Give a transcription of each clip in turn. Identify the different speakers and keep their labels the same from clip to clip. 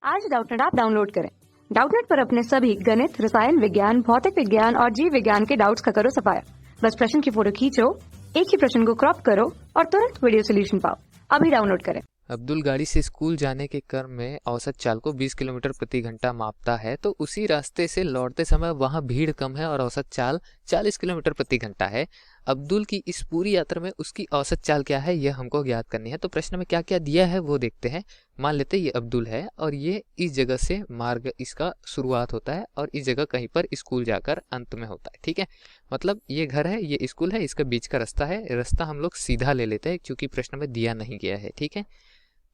Speaker 1: आज Doubtnut app download करें। Doubtnut पर अपने सभी गणित, रसायन विज्ञान, भौतिक विज्ञान और जीव विज्ञान के डाउट्स का करो सफाया। बस प्रश्न की फोटो खींचो, एक ही प्रश्न को क्रॉप करो और तुरंत वीडियो सोल्यूशन पाओ। अभी डाउनलोड करें।
Speaker 2: अब्दुल गाड़ी से स्कूल जाने के क्रम में औसत चाल को 20 किलोमीटर प्रति घंटा मापता है, तो उसी रास्ते से लौटते समय वहां भीड़ कम है और औसत चाल 40 किलोमीटर प्रति घंटा है। अब्दुल की इस पूरी यात्रा में उसकी औसत चाल क्या है, यह हमको ज्ञात करनी है। तो प्रश्न में क्या क्या दिया है वो देखते हैं। मान लेते हैं ये अब्दुल है और ये इस जगह से मार्ग इसका शुरुआत होता है और इस जगह कहीं पर स्कूल जाकर अंत में होता है। ठीक है, मतलब ये घर है, ये स्कूल है, इसका बीच का रास्ता है। रास्ता हम लोग सीधा ले लेते हैं क्योंकि प्रश्न में दिया नहीं गया है। ठीक है,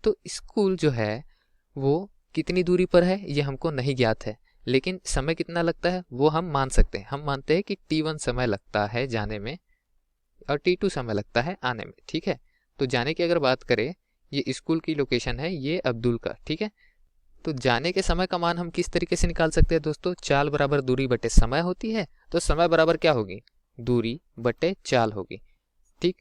Speaker 2: तो स्कूल जो है वो कितनी दूरी पर है ये हमको नहीं ज्ञात है, लेकिन समय कितना लगता है वो हम मान सकते हैं। हम मानते हैं कि T1 समय लगता है जाने में और T2 समय लगता है आने में। ठीक है, तो जाने की अगर बात करें, ये स्कूल की लोकेशन है, ये अब्दुल का। ठीक है, तो जाने के समय का मान हम किस तरीके से निकाल सकते हैं दोस्तों? चाल बराबर दूरी बटे समय होती है, तो समय बराबर क्या होगी? दूरी बटे चाल होगी। ठीक,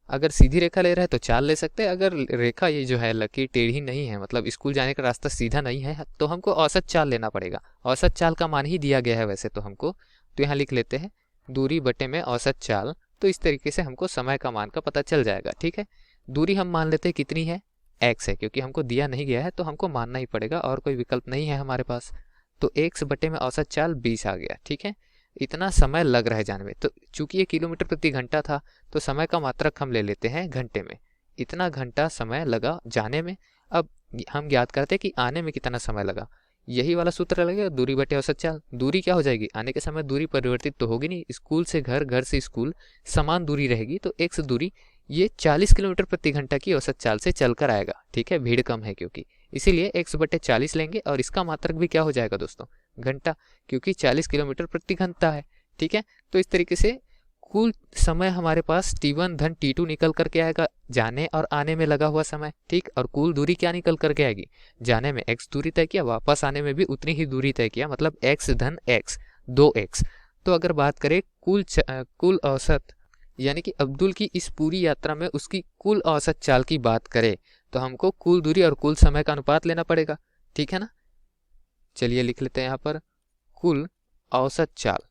Speaker 2: अगर सीधी रेखा ले रहे हैं तो चाल ले सकते हैं। अगर रेखा ये जो है लकीर टेढ़ी नहीं है, मतलब स्कूल जाने का रास्ता सीधा नहीं है, तो हमको औसत चाल लेना पड़ेगा। औसत चाल का मान ही दिया गया है वैसे तो हमको, तो यहाँ लिख लेते हैं दूरी बटे में औसत चाल। तो इस तरीके से हमको समय का मान का पता चल जाएगा। ठीक है, दूरी हम मान लेते हैं कितनी है? x है, क्योंकि हमको दिया नहीं गया है तो हमको मानना ही पड़ेगा और कोई विकल्प नहीं है हमारे पास। तो x बटे में औसत चाल 20 आ गया। ठीक है, इतना समय लग रहा है जाने में। तो चूंकि ये किलोमीटर प्रति घंटा था तो समय का मात्रक हम ले लेते हैं घंटे में। इतना घंटा समय लगा जाने में। अब हम ज्ञात करते हैं कि आने में कितना समय लगा। यही वाला सूत्र लगेगा, दूरी बटे औसत चाल। दूरी क्या हो जाएगी? आने के समय दूरी परिवर्तित तो होगी नहीं, स्कूल से घर, घर से स्कूल समान दूरी रहेगी, तो x दूरी ये 40 किलोमीटर प्रति घंटा की औसत चाल से चलकर आएगा। ठीक है, भीड़ कम है क्योंकि, इसीलिए x बटे 40 लेंगे और इसका मात्रक भी क्या हो जाएगा दोस्तों? घंटा, क्योंकि 40 किलोमीटर प्रति घंटा है। ठीक है, तो इस तरीके से कुल समय हमारे पास T1 धन T2 निकल करके आएगा, जाने और आने में लगा हुआ समय। ठीक, और कुल दूरी क्या निकल करके आएगी? जाने में x दूरी तय किया, वापस आने में भी उतनी ही दूरी तय किया, मतलब x धन x 2x। तो अगर बात करें कुल औसत, यानी कि अब्दुल की इस पूरी यात्रा में उसकी कुल औसत चाल की बात करें, तो हमको कुल दूरी और कुल समय का अनुपात लेना पड़ेगा। ठीक है ना, चलिए लिख लेते हैं यहाँ पर कुल औसत चाल।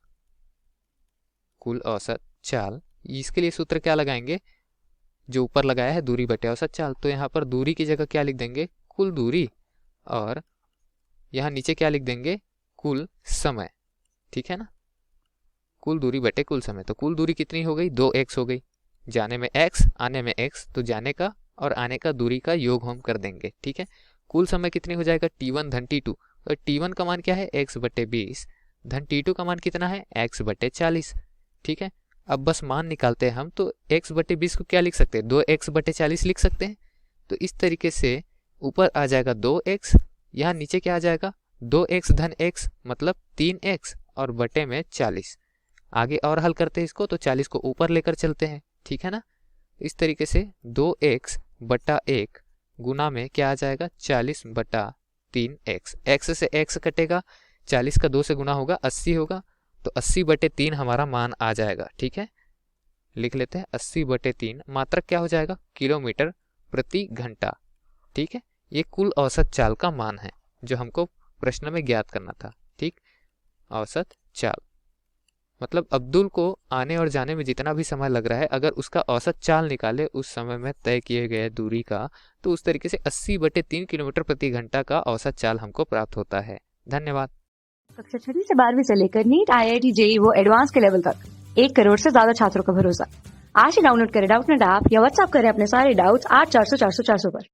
Speaker 2: कुल औसत चाल, इसके लिए सूत्र क्या लगाएंगे? जो ऊपर लगाया है दूरी बटे औसत चाल, तो यहाँ पर दूरी की जगह क्या लिख देंगे? कुल दूरी, और यहाँ नीचे क्या लिख देंगे? कुल समय। ठीक है ना, कुल दूरी बटे कुल समय। तो कुल दूरी कितनी हो गई? 2x हो गई। जाने में x, आने में x, तो जाने का और आने का दूरी का योग हम कर देंगे। ठीक है, कुल समय कितनी हो जाएगा? T1 धन T2। तो T1 का मान क्या है? x बटे 20 धन T2 का मान कितना है? x बटे 40। ठीक है, अब बस मान निकालते हैं हम, तो x बटे 20 को क्या लिख सकते हैं? 2x बटे 40 लिख सकते हैं। तो इस तरीके से ऊपर आ जाएगा 2x, यहाँ नीचे क्या आ जाएगा? 2x धन x, मतलब 3x और बटे में 40। आगे और हल करते हैं इसको, तो 40 को ऊपर लेकर चलते हैं। ठीक है ना, इस तरीके से 2x बटा 1 गुना में क्या आ जाएगा? 40 बटा 3x। x से x कटेगा, 40 का 2 से गुना होगा, 80 होगा, तो 80 बटे 3 हमारा मान आ जाएगा। ठीक है, लिख लेते हैं 80 बटे 3, मात्रक क्या हो जाएगा? किलोमीटर प्रति घंटा। ठीक है, ये कुल औसत चाल का मान है जो हमको प्रश्न में ज्ञात करना था। ठीक, औसत चाल मतलब अब्दुल को आने और जाने में जितना भी समय लग रहा है, अगर उसका औसत चाल निकाले उस समय में तय किए गए दूरी का, तो उस तरीके से 80 बटे 3 किलोमीटर प्रति घंटा का औसत चाल हमको प्राप्त होता है। धन्यवाद।
Speaker 1: कक्षा 6 से 12वीं से लेकर नीट, IIT, JEE वो एडवांस के लेवल तक 1 करोड़ से ज्यादा छात्रों का भरोसा। आज ही डाउनलोड करें डाउटनेट ऐप या व्हाट्सएप करें अपने सारे डाउट्स 8400 400 400 पर।